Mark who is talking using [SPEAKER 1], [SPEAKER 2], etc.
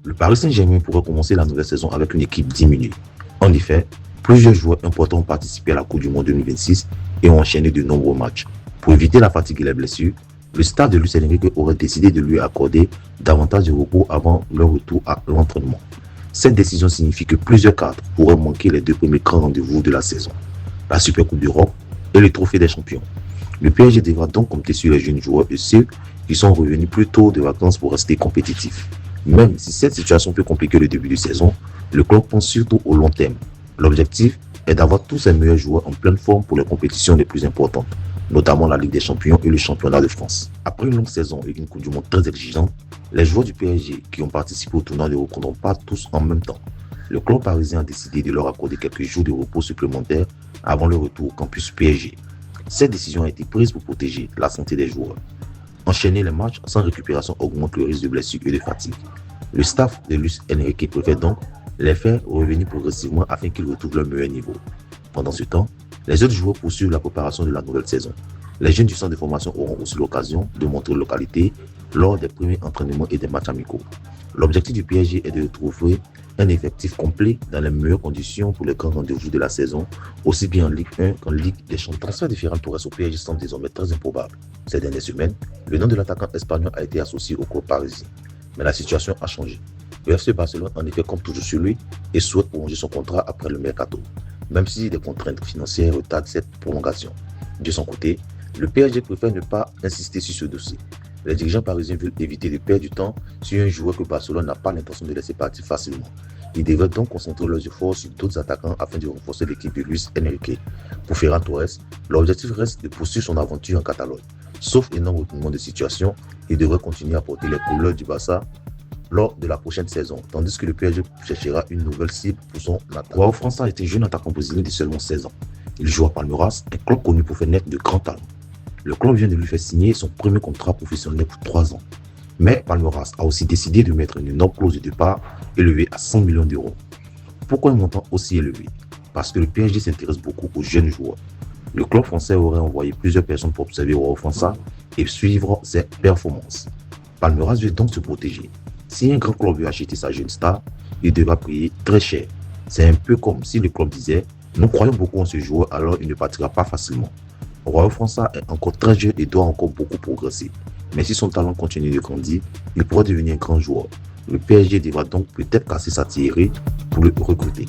[SPEAKER 1] Le Paris Saint-Germain pourrait commencer la nouvelle saison avec une équipe diminuée. En effet, plusieurs joueurs importants ont participé à la Coupe du Monde 2026 et ont enchaîné de nombreux matchs. Pour éviter la fatigue et les blessures, le staff de Luis Enrique aurait décidé de lui accorder davantage de repos avant leur retour à l'entraînement. Cette décision signifie que plusieurs cadres pourraient manquer les deux premiers grands rendez-vous de la saison, la Super Coupe d'Europe et le Trophée des Champions. Le PSG devra donc compter sur les jeunes joueurs et ceux qui sont revenus plus tôt de vacances pour rester compétitifs. Même si cette situation peut compliquer le début de saison, le club pense surtout au long terme. L'objectif est d'avoir tous ses meilleurs joueurs en pleine forme pour les compétitions les plus importantes, notamment la Ligue des Champions et le Championnat de France. Après une longue saison et une Coupe du Monde très exigeante, les joueurs du PSG qui ont participé au tournoi ne reprendront pas tous en même temps. Le club parisien a décidé de leur accorder quelques jours de repos supplémentaires avant le retour au campus PSG. Cette décision a été prise pour protéger la santé des joueurs. Enchaîner les matchs sans récupération augmente le risque de blessure et de fatigue. Le staff de Luis Enrique préfère donc les faire revenir progressivement afin qu'ils retrouvent leur meilleur niveau. Pendant ce temps, les autres joueurs poursuivent la préparation de la nouvelle saison. Les jeunes du centre de formation auront aussi l'occasion de montrer leur qualité lors des premiers entraînements et des matchs amicaux. L'objectif du PSG est de trouver un effectif complet dans les meilleures conditions pour les grands rendez-vous de la saison, aussi bien en Ligue 1 qu'en Ligue des Champions. Le transfert de Ferran Torres au PSG semble désormais très improbable. Ces dernières semaines, le nom de l'attaquant espagnol a été associé au club parisien. Mais la situation a changé. Le FC Barcelone en effet compte toujours sur lui et souhaite prolonger son contrat après le mercato, même si des contraintes financières retardent cette prolongation. De son côté, le PSG préfère ne pas insister sur ce dossier. Les dirigeants parisiens veulent éviter de perdre du temps sur un joueur que Barcelone n'a pas l'intention de laisser partir facilement. Ils devraient donc concentrer leurs efforts sur d'autres attaquants afin de renforcer l'équipe de Luis Enrique. Pour Ferran Torres, l'objectif reste de poursuivre son aventure en Catalogne. Sauf énorme retournement de situation, il devrait continuer à porter les couleurs du Barça lors de la prochaine saison, tandis que le PSG cherchera une nouvelle cible pour son attaque. João França est un jeune attaquant brésilien de seulement 16 ans. Il joue à Palmeiras, un club connu pour faire naître de grands talents. Le club vient de lui faire signer son premier contrat professionnel pour 3 ans. Mais Palmeiras a aussi décidé de mettre une énorme clause de départ élevée à 100 millions d'euros. Pourquoi un montant aussi élevé? Parce que le PSG s'intéresse beaucoup aux jeunes joueurs. Le club français aurait envoyé plusieurs personnes pour observer João França et suivre ses performances. Palmeiras veut donc se protéger. Si un grand club veut acheter sa jeune star, il devra payer très cher. C'est un peu comme si le club disait « Nous croyons beaucoup en ce joueur, alors il ne partira pas facilement ». João França est encore très jeune et doit encore beaucoup progresser. Mais si son talent continue de grandir, il pourra devenir un grand joueur. Le PSG devra donc peut-être casser sa tirée pour le recruter.